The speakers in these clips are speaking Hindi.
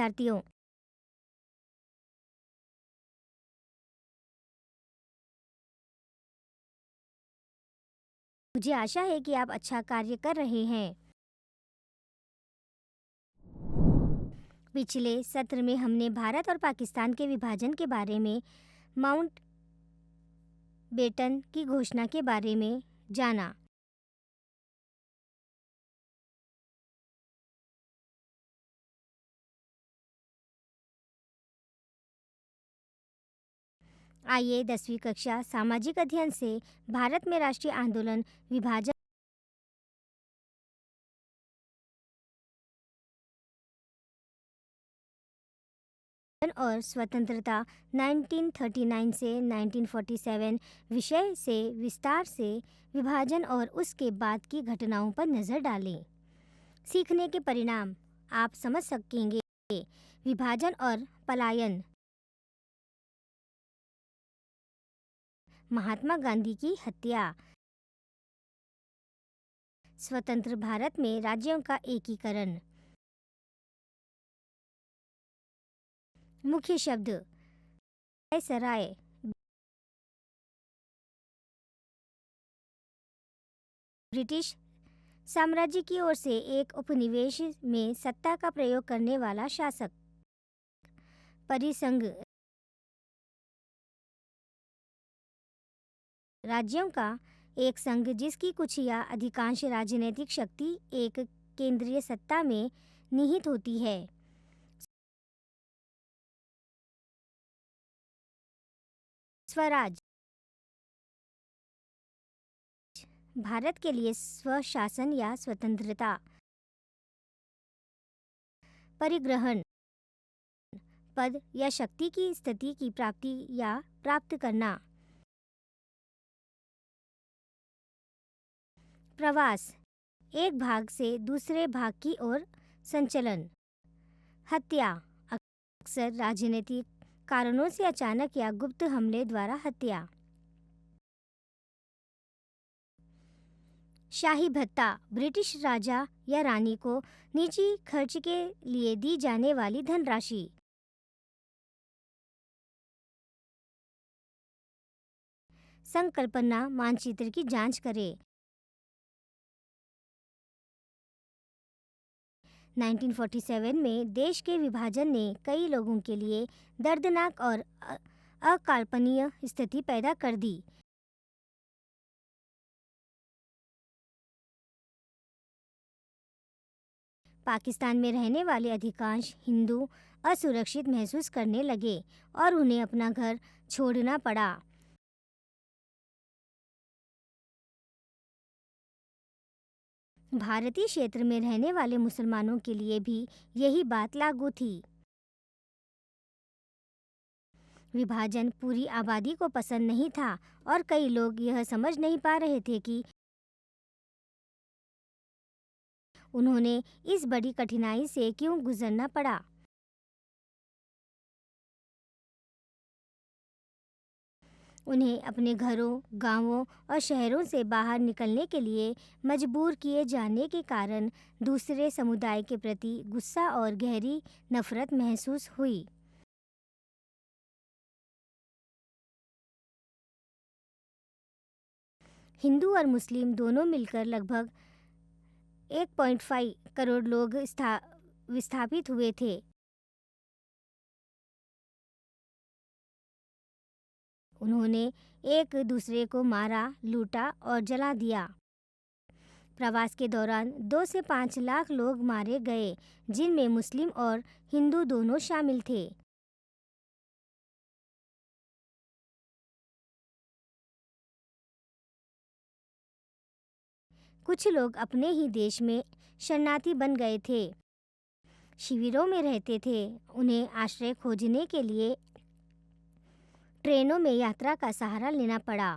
विद्यार्थियों, मुझे आशा है कि आप अच्छा कार्य कर रहे हैं। पिछले सत्र में हमने भारत और पाकिस्तान के विभाजन के बारे में, माउंट बेटन की घोषणा के बारे में जाना। आइए 10वीं कक्षा सामाजिक अध्ययन से भारत में राष्ट्रीय आंदोलन, विभाजन और स्वतंत्रता 1939 से 1947 विषय से विस्तार से विभाजन और उसके बाद की घटनाओं पर नजर डालें। सीखने के परिणाम आप समझ सकेंगे। विभाजन और पलायन। महात्मा गांधी की हत्या। स्वतंत्र भारत में राज्यों का एकीकरण। मुख्य शब्द: सराय, ब्रिटिश साम्राज्य की ओर से एक उपनिवेश में सत्ता का प्रयोग करने वाला शासक। परिसंघ, राज्यों का एक संघ जिसकी कुछ या अधिकांश राजनीतिक शक्ति एक केंद्रीय सत्ता में निहित होती है। स्वराज, भारत के लिए स्वशासन या स्वतंत्रता। परिग्रहण, पद या शक्ति की स्थिति की प्राप्ति या प्राप्त करना। प्रवास, एक भाग से दूसरे भाग की ओर संचलन। हत्या, अक्सर राजनीतिक कारणों से अचानक या गुप्त हमले द्वारा हत्या। शाही भत्ता, ब्रिटिश राजा या रानी को निजी खर्च के लिए दी जाने वाली धनराशि। संकल्पना मानचित्र की जांच करें। 1947 में देश के विभाजन ने कई लोगों के लिए दर्दनाक और अकल्पनीय स्थिति पैदा कर दी। पाकिस्तान में रहने वाले अधिकांश हिंदू असुरक्षित महसूस करने लगे और उन्हें अपना घर छोड़ना पड़ा। भारतीय क्षेत्र में रहने वाले मुसलमानों के लिए भी यही बात लागू थी। विभाजन पूरी आबादी को पसंद नहीं था और कई लोग यह समझ नहीं पा रहे थे कि उन्होंने इस बड़ी कठिनाई से क्यों गुजरना पड़ा। उन्हें अपने घरों, गांवों और शहरों से बाहर निकलने के लिए मजबूर किए जाने के कारण दूसरे समुदाय के प्रति गुस्सा और गहरी नफरत महसूस हुई। हिंदू और मुस्लिम दोनों मिलकर लगभग 1.5 करोड़ लोग विस्थापित हुए थे। उन्होंने एक दूसरे को मारा, लूटा और जला दिया। प्रवास के दौरान 2 से 5 लाख लोग मारे गए, जिनमें मुस्लिम और हिंदू दोनों शामिल थे। कुछ लोग अपने ही देश में शरणार्थी बन गए थे, शिविरों में रहते थे। उन्हें आश्रय खोजने के लिए ट्रेनों में यात्रा का सहारा लेना पड़ा।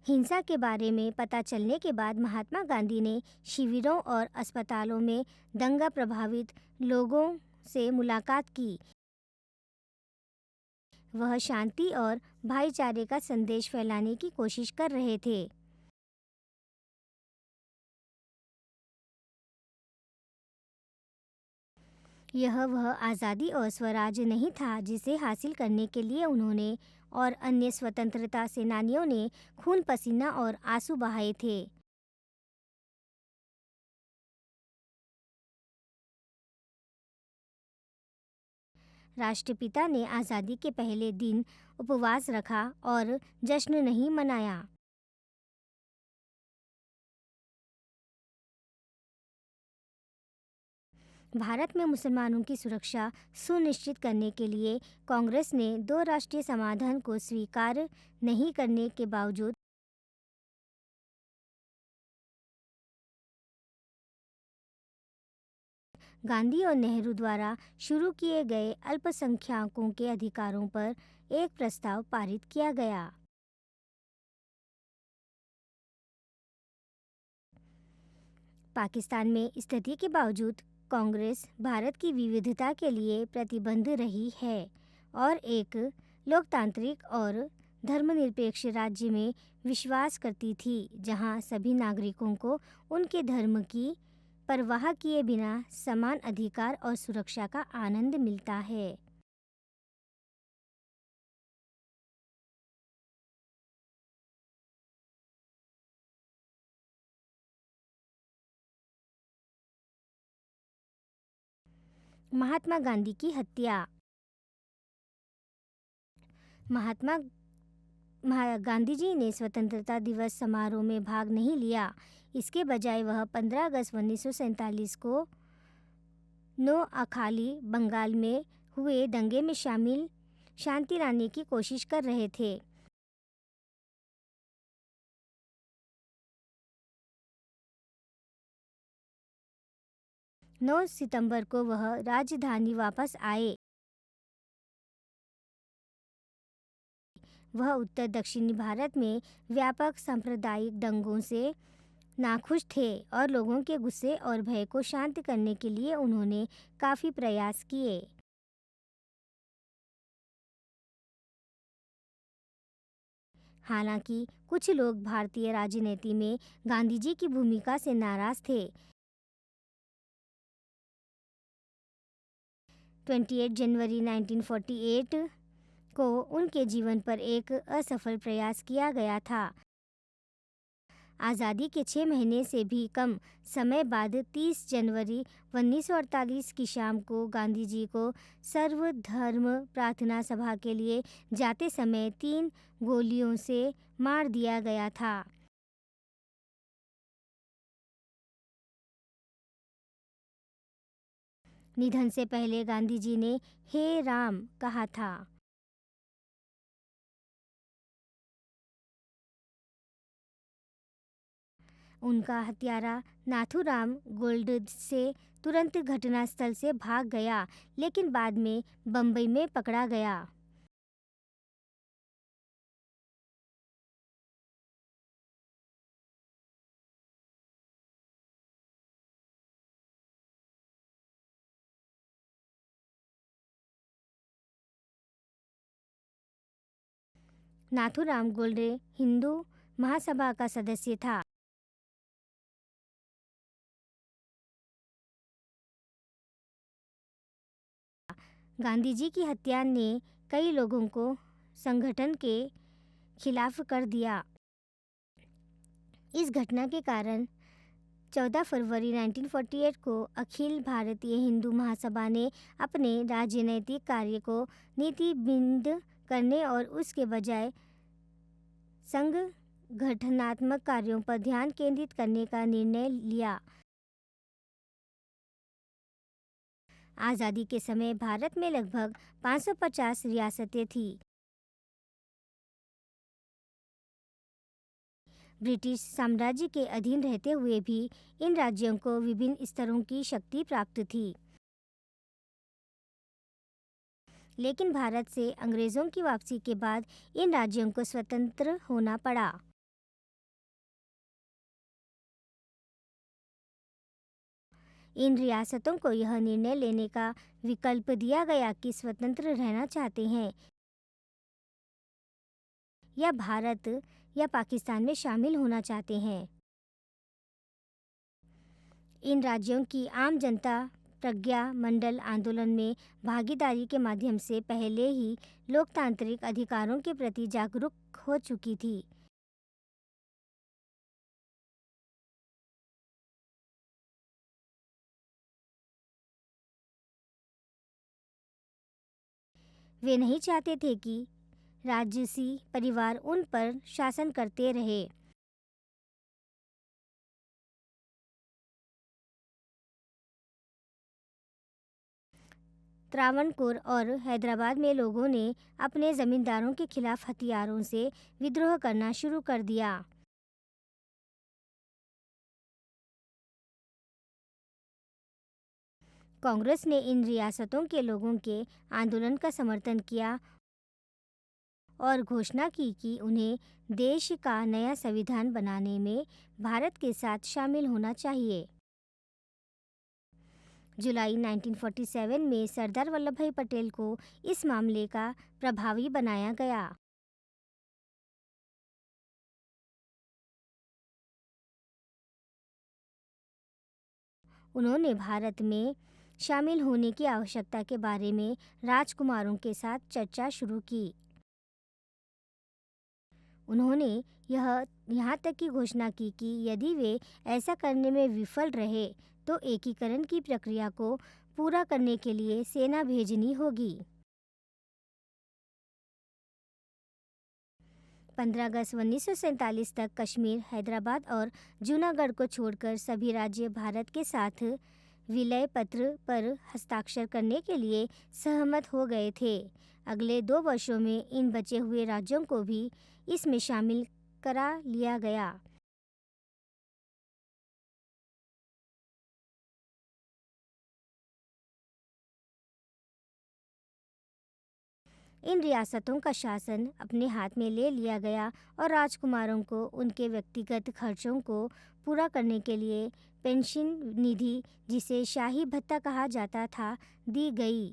हिंसा के बारे में पता चलने के बाद महात्मा गांधी ने शिविरों और अस्पतालों में दंगा प्रभावित लोगों से मुलाकात की। वह शांति और भाईचारे का संदेश फैलाने की कोशिश कर रहे थे। यह वह आज़ादी और स्वराज नहीं था जिसे हासिल करने के लिए उन्होंने और अन्य स्वतंत्रता सेनानियों ने खून पसीना और आंसू बहाए थे। राष्ट्रपिता ने आज़ादी के पहले दिन उपवास रखा और जश्न नहीं मनाया। भारत में मुसलमानों की सुरक्षा सुनिश्चित करने के लिए कांग्रेस ने दो राष्ट्रीय समाधान को स्वीकार नहीं करने के बावजूद गांधी और नेहरू द्वारा शुरू किए गए अल्पसंख्यकों के अधिकारों पर एक प्रस्ताव पारित किया गया। पाकिस्तान में स्थिति के बावजूद कांग्रेस भारत की विविधता के लिए प्रतिबद्ध रही है और एक लोकतांत्रिक और धर्मनिरपेक्ष राज्य में विश्वास करती थी जहां सभी नागरिकों को उनके धर्म की परवाह किए बिना समान अधिकार और सुरक्षा का आनंद मिलता है। महात्मा गांधी की हत्या। महात्मा गांधी जी ने स्वतंत्रता दिवस समारोह में भाग नहीं लिया। इसके बजाय वह 15 अगस्त 1947 को नोआखाली बंगाल में हुए दंगे में शामिल शांति लाने की कोशिश कर रहे थे। नौ सितंबर को वह राजधानी वापस आए। वह उत्तर दक्षिणी भारत में व्यापक सांप्रदायिक दंगों से नाखुश थे और लोगों के गुस्से और भय को शांत करने के लिए उन्होंने काफी प्रयास किए। हालांकि कुछ लोग भारतीय राजनीति में गांधी जी की भूमिका से नाराज थे। 28 जनवरी 1948 को उनके जीवन पर एक असफल प्रयास किया गया था। आज़ादी के 6 महीने से भी कम समय बाद 30 जनवरी 1948 की शाम को गांधी जी को सर्वधर्म प्रार्थना सभा के लिए जाते समय 3 गोलियों से मार दिया गया था। निधन से पहले गांधी जी ने हे राम कहा था। उनका हत्यारा नाथूराम गोडसे तुरंत घटनास्थल से भाग गया, लेकिन बाद में बम्बई में पकड़ा गया। नाथूराम गोडसे हिंदू महासभा का सदस्य था। गांधी जी की हत्या ने कई लोगों को संगठन के खिलाफ कर दिया। इस घटना के कारण 14 फरवरी 1948 को अखिल भारतीय हिंदू महासभा ने अपने राजनीतिक कार्य को नीतिबद्ध करने और उसके बजाय संगठनात्मक कार्यों पर ध्यान केंद्रित करने का निर्णय लिया। आज़ादी के समय भारत में लगभग 550 रियासतें थीं। ब्रिटिश साम्राज्य के अधीन रहते हुए भी इन राज्यों को विभिन्न स्तरों की शक्ति प्राप्त थी। लेकिन भारत से अंग्रेजों की वापसी के बाद इन राज्यों को स्वतंत्र होना पड़ा। इन रियासतों को यह निर्णय लेने का विकल्प दिया गया कि स्वतंत्र रहना चाहते हैं या भारत या पाकिस्तान में शामिल होना चाहते हैं। इन राज्यों की आम जनता प्रज्ञा मंडल आंदोलन में भागीदारी के माध्यम से पहले ही लोकतांत्रिक अधिकारों के प्रति जागरूक हो चुकी थी। वे नहीं चाहते थे कि राजसी परिवार उन पर शासन करते रहे। त्रावणकोर और हैदराबाद में लोगों ने अपने जमींदारों के खिलाफ हथियारों से विद्रोह करना शुरू कर दिया। कांग्रेस ने इन रियासतों के लोगों के आंदोलन का समर्थन किया और घोषणा की कि उन्हें देश का नया संविधान बनाने में भारत के साथ शामिल होना चाहिए। जुलाई 1947 में सरदार वल्लभ भाई पटेल को इस मामले का प्रभावी बनाया गया। उन्होंने भारत में शामिल होने की आवश्यकता के बारे में राजकुमारों के साथ चर्चा शुरू की। उन्होंने यहाँ तक की घोषणा की कि यदि वे ऐसा करने में विफल रहे तो एकीकरण की प्रक्रिया को पूरा करने के लिए सेना भेजनी होगी। 15 अगस्त 1947 तक कश्मीर, हैदराबाद और जूनागढ़ को छोड़कर सभी राज्य भारत के साथ विलय पत्र पर हस्ताक्षर करने के लिए सहमत हो गए थे। अगले 2 वर्षों में इन बचे हुए राज्यों को भी इसमें शामिल करा लिया गया। इन रियासतों का शासन अपने हाथ में ले लिया गया और राजकुमारों को उनके व्यक्तिगत खर्चों को पूरा करने के लिए पेंशन निधि, जिसे शाही भत्ता कहा जाता था, दी गई।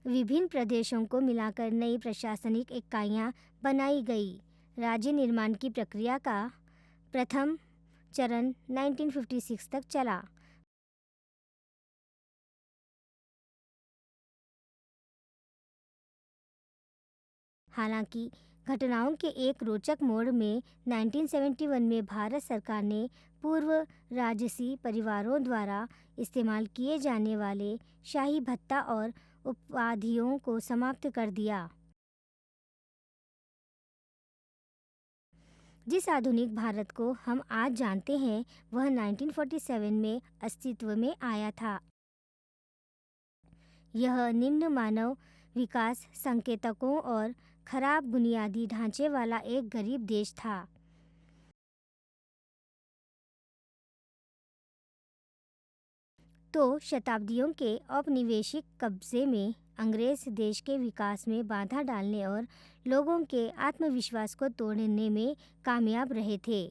विभिन्न प्रदेशों को मिलाकर नई प्रशासनिक इकाइयां बनाई गई। राज्य निर्माण की प्रक्रिया का प्रथम चरण 1956 तक चला। हालांकि घटनाओं के एक रोचक मोड़ में 1971 में भारत सरकार ने पूर्व राजसी परिवारों द्वारा इस्तेमाल किए जाने वाले शाही भत्ता और उपाधियों को समाप्त कर दिया। जिस आधुनिक भारत को हम आज जानते हैं वह 1947 में अस्तित्व में आया था। यह निम्न मानव विकास संकेतकों और खराब बुनियादी ढांचे वाला एक गरीब देश था। तो शताब्दियों के औपनिवेशिक कब्जे में अंग्रेज देश के विकास में बाधा डालने और लोगों के आत्मविश्वास को तोड़ने में कामयाब रहे थे।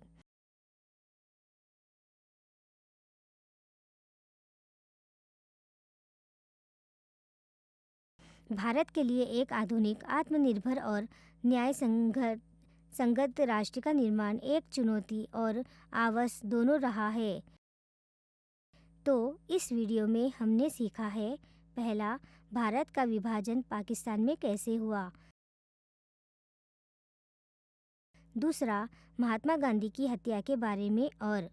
भारत के लिए एक आधुनिक, आत्मनिर्भर और न्याय संगत राष्ट्र का निर्माण एक चुनौती और आवास दोनों रहा है। तो इस वीडियो में हमने सीखा है, पहला, भारत का विभाजन पाकिस्तान में कैसे हुआ। दूसरा, महात्मा गांधी की हत्या के बारे में और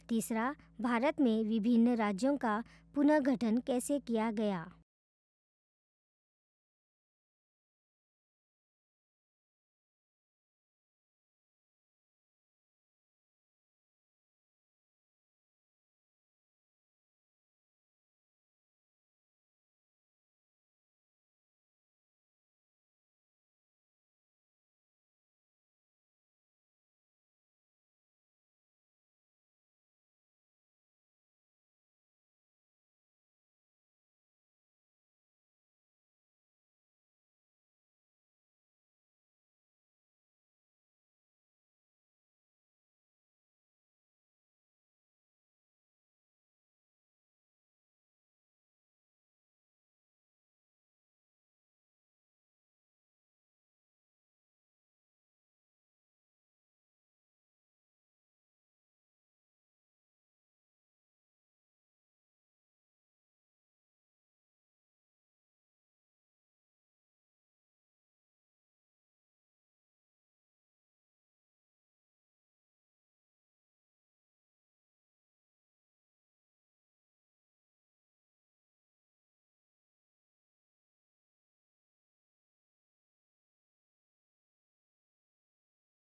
तीसरा, भारत में विभिन्न राज्यों का पुनर्गठन कैसे किया गया।